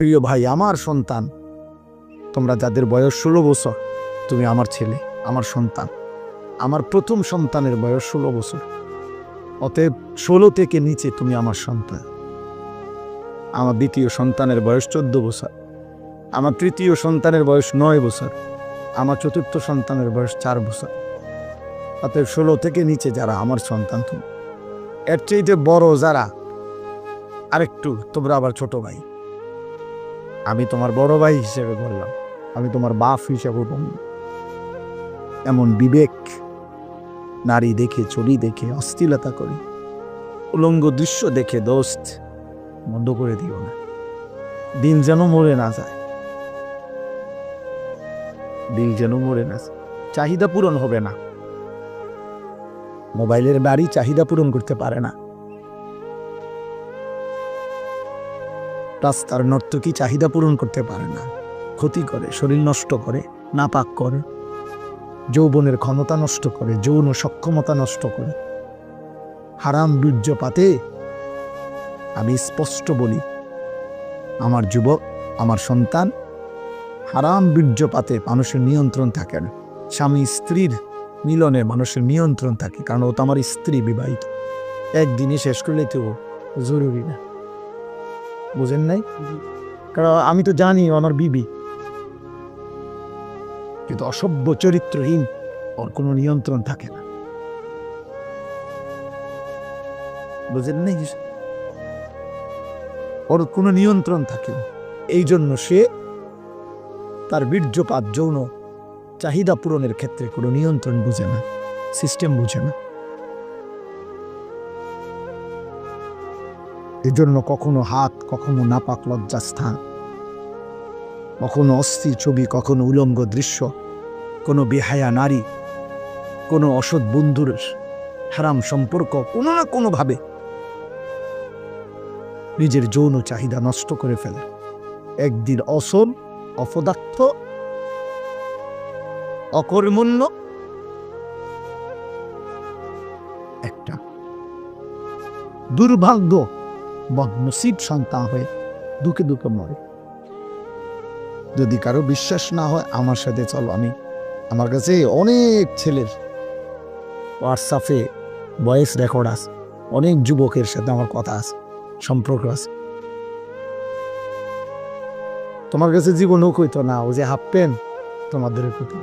প্রিয় ভাই, আমার সন্তান, তোমরা যাদের বয়স 16 বছর, তুমি আমার ছেলে, আমার সন্তান। আমার প্রথম সন্তানের বয়স 16 বছর, অতএব 16 থেকে নিচে তুমি আমার সন্তান। আমার দ্বিতীয় সন্তানের বয়স 14 বছর, আমার তৃতীয় সন্তানের বয়স 9 বছর, আমার চতুর্থ সন্তানের বয়স 4 বছর। অতএব 16 থেকে নিচে যারা আমার সন্তান, তুমি এর চাইতে বড় যারা আরেকটু, তোমরা আবার ছোট ভাই। আমি তোমার বড় ভাই হিসেবে বললাম, আমি তোমার বাপ হিসেবে বললাম। এমন বিবেক, নারী দেখে, চুরি দেখে অস্থিরতা করে, উলঙ্গ দৃশ্য দেখে দোস্ত বন্ধ করে দিও না। দিন যেন মরে না যায়, দিল যেন মরে না যায়। চাহিদা পূরণ হবে না। মোবাইলের বাড়ি চাহিদা পূরণ করতে পারে না। রাস্তার নর্তকী চাহিদা পূরণ করতে পারে না। ক্ষতি করে, শরীর নষ্ট করে, নাপাক করে, যৌবনের ক্ষমতা নষ্ট করে, যৌন সক্ষমতা নষ্ট করে। হারাম বীর্যপাতে আমি স্পষ্ট বলি, আমার যুবক, আমার সন্তান, হারাম বীর্যপাতে মানুষের নিয়ন্ত্রণ থাকে না। স্বামী স্ত্রীর মিলনে মানুষের নিয়ন্ত্রণ থাকে, কারণ ও তো আমার স্ত্রী, বিবাহিত। একদিনে শেষ করলে তো জরুরি না, বুঝেন নাই? কারণ আমি তো জানি আমার বিবি, কিন্তু অসভ্য চরিত্রহীন, ওর কোনো নিয়ন্ত্রণ থাকে না, বুঝেন নাই? ওর কোনো নিয়ন্ত্রণ থাকে না। এই জন্য সে তার বীর্যপাত, যৌন চাহিদা পূরণের ক্ষেত্রে কোনো নিয়ন্ত্রণ বুঝে না, সিস্টেম বুঝে না। এই জন্য কখনো হাত, কখনো নাপাক লজ্জাস্থান, কখনো অস্থির ছবি, কখনো উলঙ্গ দৃশ্য, কোনো বেহায়া নারী, কোনো অসৎ বন্ধুর হারাম সম্পর্ক, কোনো না কোনোভাবে নিজের যৌন চাহিদা নষ্ট করে ফেলে। একদিন অসল, অপদার্থ, অকর্মণ্য একটা দুর্ভাগ্য বদনসিব সন্তান হয়ে দুঃখে দুঃখে মরে। যদি কারো বিশ্বাস না হয়, আমার সাথে চলো। আমার কাছে অনেক ছেলের হোয়াটসঅ্যাপে ভয়েস রেকর্ড আছে, অনেক যুবকের সাথে আমার কথা আছে, সম্পর্ক আছে। তোমার কাছে জীবনও কইতো না, ও যে হাফ প্যান্ট তোমাদের কইতো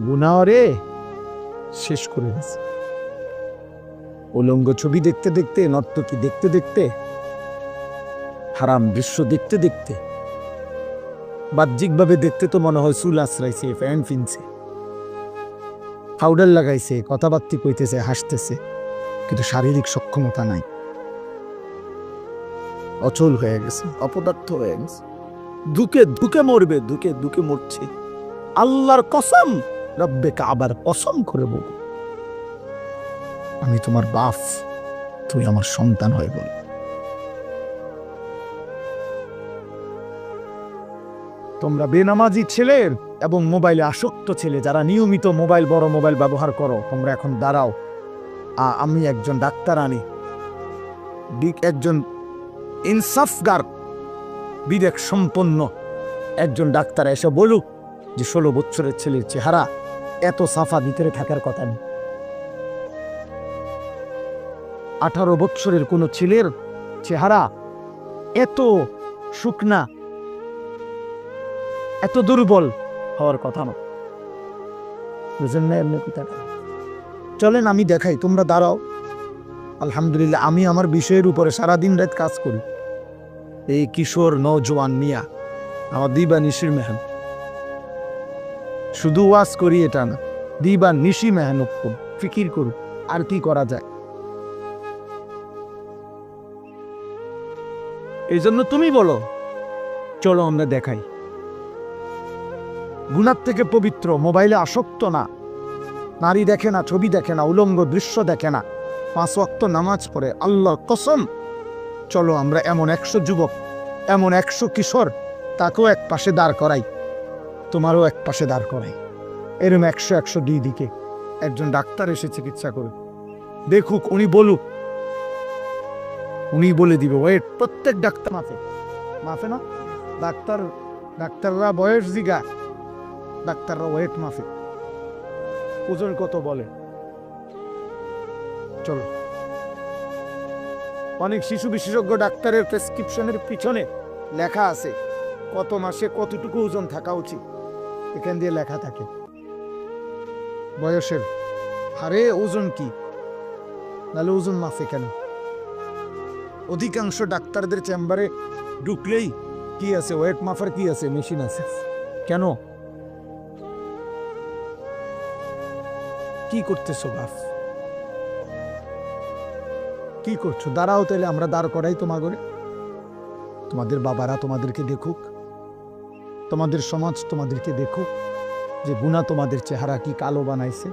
গুনাহরে শেষ করে গেছে। উলঙ্গ ছবি দেখতে দেখতে, নর্তকী দেখতে দেখতে, হারাম দৃশ্য দেখতে দেখতে, বাহ্যিকভাবে দেখতে তো মনে হয় চুল আশ্রাইছে, প্যান্ট ফিনছে, পাউডার লাগাইছে, কথাবার্তা কইতেছে, হাসতেছে, কিন্তু শারীরিক সক্ষমতা নাই, অচল হয়ে গেছে, অপদার্থ হয়ে গেছে। দুঃখে দুঃখে মরবে, দুঃখে দুঃখে মরছে। আল্লাহর কসম, রব্বে কাবার কসম করে বল, আমি তোমার বাপ, তুই আমার সন্তান হয়ে বল। তোমরা বেনামাজি ছেলের এবং মোবাইলে আসক্ত ছেলে, যারা নিয়মিত মোবাইল, বড় মোবাইল ব্যবহার করো, তোমরা এখন দাঁড়াও। আমি একজন ডাক্তার আনি, একজন ইনসাফগার, বিবেক সম্পন্ন একজন ডাক্তার এসে বলুক যে 16 বছরের ছেলের চেহারা এত সাফা ভিতরে থাকার কথা নেই। 18 বছরের কোন ছেলের চেহারা এত শুকনা, এত দুর্বল হওয়ার কথা না, বুঝেন না? এমনি কথা চলেন আমি দেখাই, তোমরা দাঁড়াও। আলহামদুলিল্লাহ, আমি আমার বিষয়ের উপরে সারাদিন রাত কাজ করি। এই কিশোর নওজোয়ান মিয়া আমার দিবা নিশির মেহনত, শুধু ওয়াজ করি এটা না, দিবা নিশি মেহনত করুন, ফিকির করুন আর কি করা যায়। এই জন্য তুমি বলো, চলো আমরা দেখাই। গুনার থেকে পবিত্র, মোবাইলে আসক্ত না, নারী দেখে না, ছবি দেখে না, উলঙ্গ দৃশ্য দেখে না, 5 ওয়াক্ত নামাজ পড়ে, আল্লাহর কসম। চলো আমরা এমন 100 যুবক, এমন 100 কিশোর, তাকেও এক পাশে দাঁড় করাই, তোমারও এক পাশে দাঁড় করাই। এরকম 100 দুই দিকে একজন ডাক্তার এসে চিকিৎসা করুক, দেখুক, উনি বলুক উনি বলে দিবে ওয়েট। প্রত্যেক ডাক্তার মাফে না, ডাক্তাররা বয়স জিগা, ডাক্তাররা ওয়েট মাফে, ওজন কত বলে। চলো, অনেক শিশু বিশেষজ্ঞ ডাক্তারের প্রেসক্রিপশনের পিছনে লেখা আছে কত মাসে কতটুকু ওজন থাকা উচিত, এখান দিয়ে লেখা থাকে বয়সের। আরে ওজন কি, নাহলে ওজন মাফে কেন? অধিকাংশ ডাক্তারদের চেম্বারে ঢুকলেই কি আছে, ওয়েট মাফার কি আছে, মেশিন আছে। কেন? কি করতেছো বাপ, কি করছো? দাঁড়াও, তাহলে আমরা দাঁড় করাই তোমাগরে। তোমাদের বাবারা তোমাদেরকে দেখুক, তোমাদের সমাজ তোমাদেরকে দেখুক যে গুনাহ তোমাদের চেহারা কি কালো বানাইছে।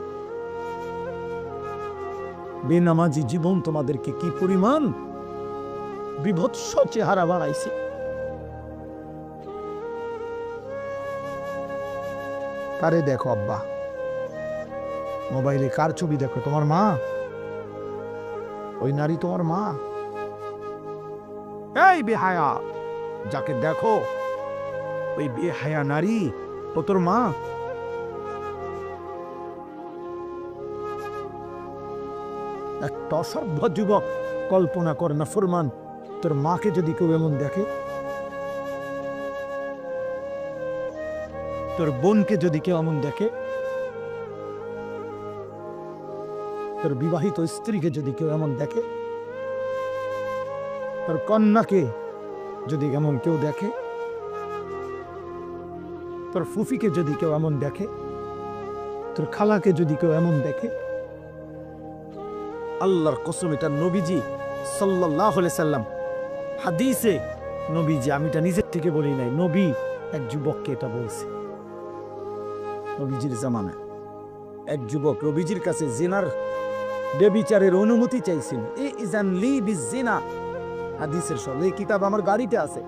বেনামাজি জীবন তোমাদেরকে কি পরিমাণ বিভৎস চেহারা বানাইছে। কারে দেখো আব্বা, মোবাইলে কার ছবি দেখো? তোমার মা? ওই নারী তোমার মা? এই বেহায়া, যাকে দেখো ওই বেহায়া নারী ও তোর মা? একটা অসভ্য যুবক কল্পনা করে না ফরমান, তোর মাকে যদি কেউ এমন দেখে, তোর বোনকে যদি কেউ এমন দেখে, তোর বিবাহিত স্ত্রীকে যদি কেউ এমন দেখে, তোর কন্যাকে যদি এমন কেউ দেখে, তোর ফুফিকে যদি কেউ এমন দেখে, তোর খালাকে যদি কেউ এমন দেখে, আল্লাহর কসম, এটা নবীজি সাল্লাল্লাহু আলাইহি সাল্লাম হাদিসে, নবীজি, আমি এটা নিজের থেকে বলি নাই, নবী এক যুবককে এটা বলছে। নবীজির জামানায় এক যুবক নবীজির কাছে জিনার বেবিচারের অনুমতি চাইছিল। ইজান লি বিজিনা, হাদিসের সব এই কিতাব আমার গাড়িতে আছে,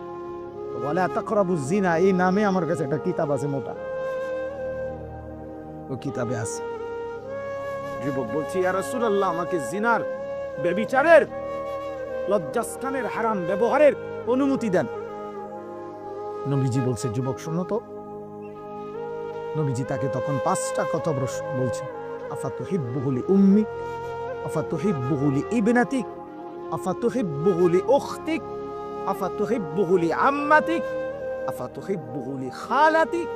ওয়ালা তাকরাবুজ জিনা, এই নামে আমার কাছে একটা কিতাব আছে মোটা, ও কিতাবে আছে। যুবক বলছি, ইয়া রাসূলুল্লাহ, আমাকে জিনার, বেবিচারের, লজ্জাস্থানের হারাম ব্যবহারের অনুমতি দেন। নবীজি বলছে, যুবক শোনো তো। নবীজি তাকে তখন 5টা কথা বলছে। আফাতুহিব্বুহু লি উম্মিক, আফাতুহিব্বুহু লি ইবনাতিক, আফাতুহিব্বুহু লি উখতিক, আফাতুহিব্বুহু লি আম্মাতিক, আফাতুহিব্বুহু লি খালাতিক।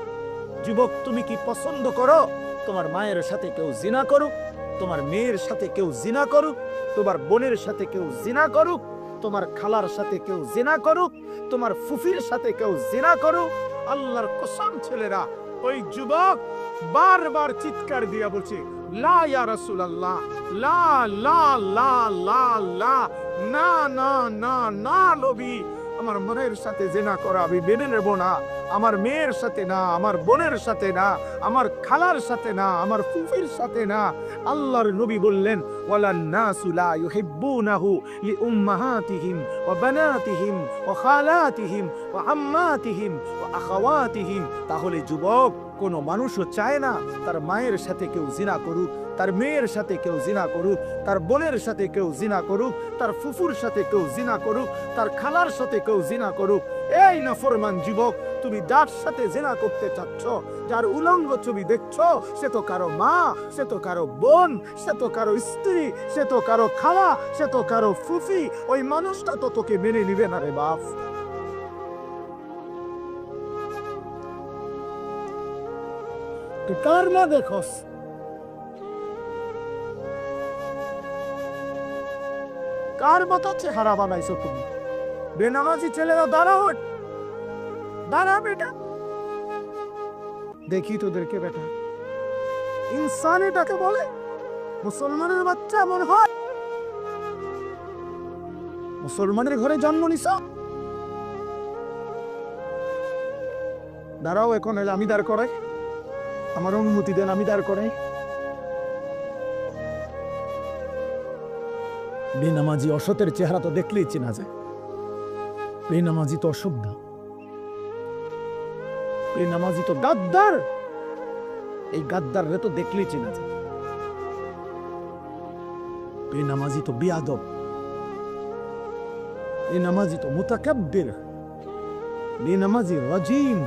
যুবক, তুমি কি পছন্দ করো তোমার মায়ের সাথে কেউ জিনা করুক, তোমার মেয়ের সাথে কেউ জিনা করুক, তোমার বোনের সাথে কেউ জিনা করুক, তোমার খালার সাথে কেউ জিনা করুক, তোমার ফুফির সাথে কেউ জিনা করুক? আল্লাহর কসম ছেলেরা, ওই যুবক বারবার চিৎকার দিয়া বলছে, লা ইয়া রাসূলুল্লাহ, লা লা লা লা লা, না না না না নবী, আমার মায়ের সাথে জিনা করা আমি মেনে নেব না, আমার মেয়ের সাথে না, আমার বোনের সাথে না, আমার খালার সাথে না, আমার ফুফির সাথে না। আল্লাহর নবী বললেন, ওয়ালান নাসু লা ইউহিব্বুনাহু লিউম্মাহাতিহিম ওয়া বানাতিহিম ওয়া খালাতিহিম ওয়া আম্মাতিহিম ওয়া আখাওয়াতিহিম। তাহলে যুবক, কোনো মানুষও চায় না তার মায়ের সাথে কেউ জিনা করুক, তার মেয়ের সাথে কেউ জিনা করুক, তার বোনের সাথে কেউ জিনা করুক, তার ফুফুর সাথে কেউ জিনা করুক, তার খালার সাথে কেউ জিনা করুক। এই নাফরমান যুবক, তুমি যার সাথে জিনা করতে চাচ্ছ, যার উলঙ্গ ছবি দেখছো, সে তো কারো মা, সে তো কারো বোন, সে তো কারো স্ত্রী, সে তো কারো খালা, সে তো কারো ফুফি। ওই মানুষটা তো তোকে মেনে নিবে না রে বাপ। তুই কার মা দেখোস? কার মতো চেহারা বানাইছো তুমি? বেনামাজি ছেলেরা দাঁড়াও, দাঁড়া বেটা, দেখি তোদেরকে বেটা। ইনসান এটাকে বলে? মুসলমানের বাচ্চা এমন হয়? মুসলমানের ঘরে জন্ম নিছ? দাঁড়াও, এখন আমি দাঁড় করাই, আমার অনুমতি দেন, আমি দাঁড় করাই। বেনামাজি অসতের চেহারা তো দেখলেই চেনা যায়। বেনামাজি তো অসভ্য, বেনামাজি তো গাদ্দার, এই গাদ্দার রে তো দেখলেই চেনা যায়। বেনামাজি তো বিয়াদব, বেনামাজি তো মুতাকাব্বির, বেনামাজি রাজিম,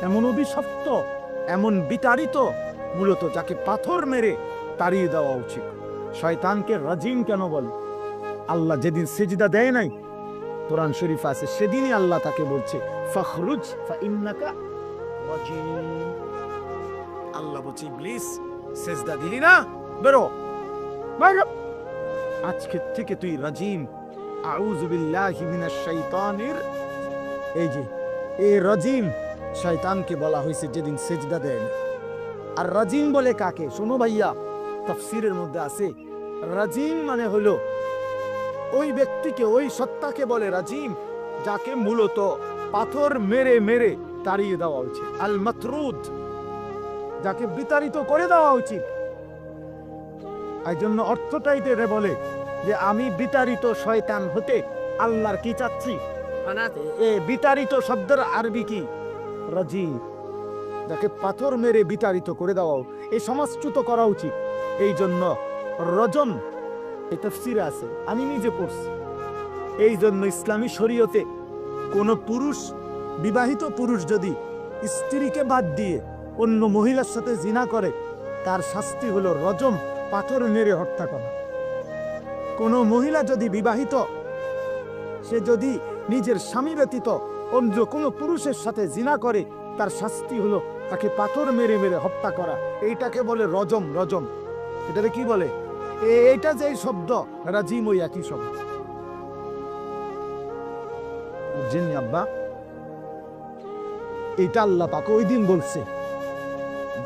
এমন অভিশপ্ত, এমন বিতাড়িত, মূলত যাকে পাথর মেরে তাড়িয়ে দেওয়া উচিত। শয়তানকে রাজিম কেন বলে? আল্লাহ যেদিন সেজদা দেয় নাই, কোরআন শরীফ আছে, সেদিনই আল্লাহ তাকে বলছে ফখরুজ ফাইন্নাকা রাজিম। আল্লাহ বলছে ইবলিস সেজদা দিলি না, বেরো বাইরে, আজকে থেকে তুই রাজিম। আউযু বিল্লাহি মিনাশ শাইতানির, এই যে এই রাজিম শয়তানকে বলা হয়েছে যেদিন সেজদা দেয় না। আর রাজিম বলে কাকে? শোনো ভাইয়া, তাফসীরের মধ্যে আছে রাজিম মানে হলো ওই ব্যক্তিকে, ওই সত্তাকে বলে রাজিম যাকে মূলত পাথর মেরে মেরে তাড়িয়ে দেওয়া উচিত। আল মাতরুদ, যাকে বিতাড়িত করে দেওয়া উচিত। এই জন্য অর্থটাই রে বলে যে আমি বিতাড়িত শয়তান হতে আল্লাহর কি চাচ্ছি? এ বিতাড়িত শব্দের আরবি কি? রাজিম, যাকে পাথর মেরে বিতাড়িত করে দেওয়া, এই সমাজচ্যুত করা উচিত। এই জন্য রজম, এই তাফসীরে আছে, আমি নিজে পড়ছি। এই জন্য ইসলামী শরীয়তে কোন পুরুষ, বিবাহিত পুরুষ যদি স্ত্রীকে বাদ দিয়ে অন্য মহিলার সাথে জিনা করে, তার শাস্তি হলো রজম, পাথর মেরে হত্যা করা। কোন মহিলা যদি বিবাহিত, সে যদি নিজের স্বামী ব্যতীত অন্য কোন পুরুষের সাথে জিনা করে, তার শাস্তি হলো তাকে পাথর মেরে মেরে হত্যা করা। এইটাকে বলে রজম। রজম এটাকে কি বলে? এইটা যে শব্দ রাজিম, ওই একই শব্দ। বুঝছেন আব্বা? এইটা আল্লাহ পাক ওই দিন বলছে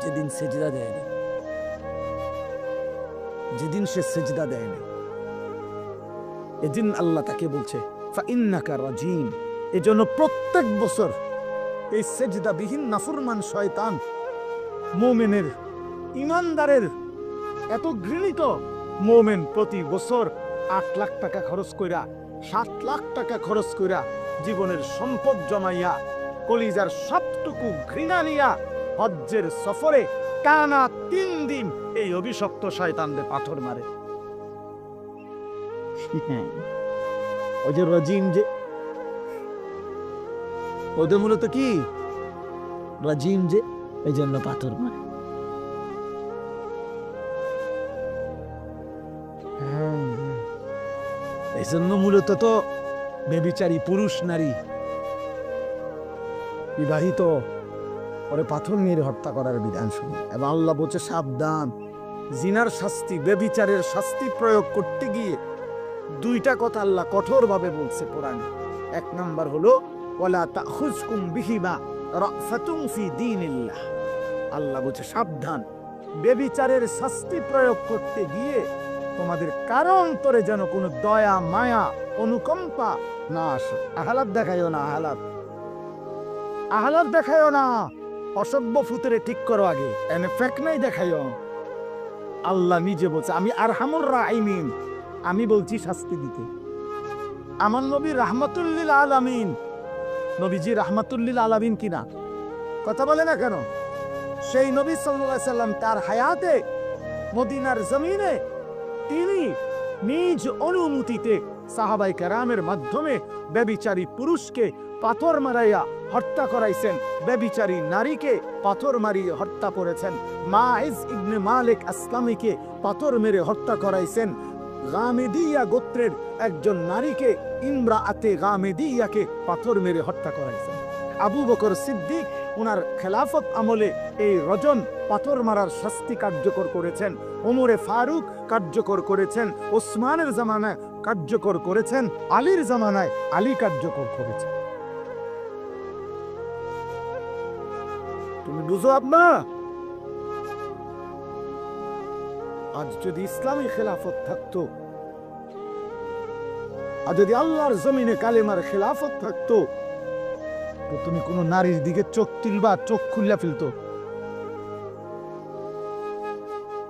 যেদিন সেজদা দেয়নি, যেদিন সে সেজদা দেয়নি, এদিন আল্লাহ তাকে বলছে ফাইন্নাকা রাজিম। এজন্য প্রত্যেক বছর এই সেজদাবিহীন নাফরমান শয়তান মুমিনের, ইমানদারের, এত ঘৃণিত মুমিন প্রতি বছর 8 লাখ টাকা খরচ কইরা, 7 লাখ টাকা খরচ কইরা, জীবনের সম্পদ জমাইয়া, কলিজার সবটুকু ঘৃণা নিয়া হজ্জের সফরে টানা 3 দিন এই অভিশপ্ত শয়তানদের পাথর মারে। ওই যে রাজিম, যে ওদের মূলত কি রাজিম, যে এই জন্য পাথর মারে। এই জন্য মূলত তো বেবিচারী পুরুষ নারী বিবাহিত ওরে পাথর মেরে হত্যা করার বিধান শুনি। এবং আল্লাহ বলছে সাবধান, জিনার শাস্তি, বেবিচারের শাস্তি প্রয়োগ করতে গিয়ে 2টা কথা আল্লাহ কঠোরভাবে বলছে কোরআনে। 1 নাম্বার হলো ওয়ালা তাখুজকুম বিহিমা রাফাতুন ফি দীনিল্লাহ। আল্লাহ বলছে সাবধান, বেবিচারের শাস্তি প্রয়োগ করতে গিয়ে তোমাদের কারো অন্তরে যেন কোনো দয়া, মায়া, অনুকম্পা না আসে। আহালাত দেখাইও না, আহালাত দেখাইও না। অসভ্য ফুতরে ঠিক করো আগে, এনে ফেক নাই দেখাইও। আল্লাহ নিজে বলছে আমি আরহামুর রাহিমিন, আমি বলছি শাস্তি দিতে। আমার নবী রাহমাতুল্লিল আলামিন, নবীজি রাহমাতুল্লিল আলামিন কিনা? কথা বলে না কেন? সেই নবী সাল্লাল্লাহু আলাইহি সাল্লাম তার হায়াতে মদিনার জমিনে তিনি নিজ অনুমতিতে সাহাবায়ে কেরামের মাধ্যমে ব্যভিচারী পুরুষকে পাথর মারাইয়া হত্যা করাইছেন, ব্যভিচারী নারীকে পাথর মারিয়ে হত্যা করেছেন, মাইজ ইবনে মালিক আসলামীকে পাথর মেরে হত্যা করাইছেন, গামেদিয়া গোত্রের একজন নারীকে, ইমরাআতে গামেদিয়াকে পাথর মেরে হত্যা করাইছেন। আবু বকর সিদ্দিক ওনার খেলাফত আমলে এই রজম, পাথর মারার শাস্তি কার্যকর করেছেন। ওমরে ফারুক কার্যকর করেছেন, ওসমানের জামানায় কার্যকর করেছেন, আলীর জামানায় আলী কার্যকর করেছেন। তুমি বুঝো আব্বা? আজ যদি ইসলামী খেলাফত থাকতো, আর যদি আল্লাহর জমিনে কালেমার খেলাফত থাকতো, তো তুমি কোনো নারীর দিকে চোখ তুলবা, চোখ খুললা ফেলতো?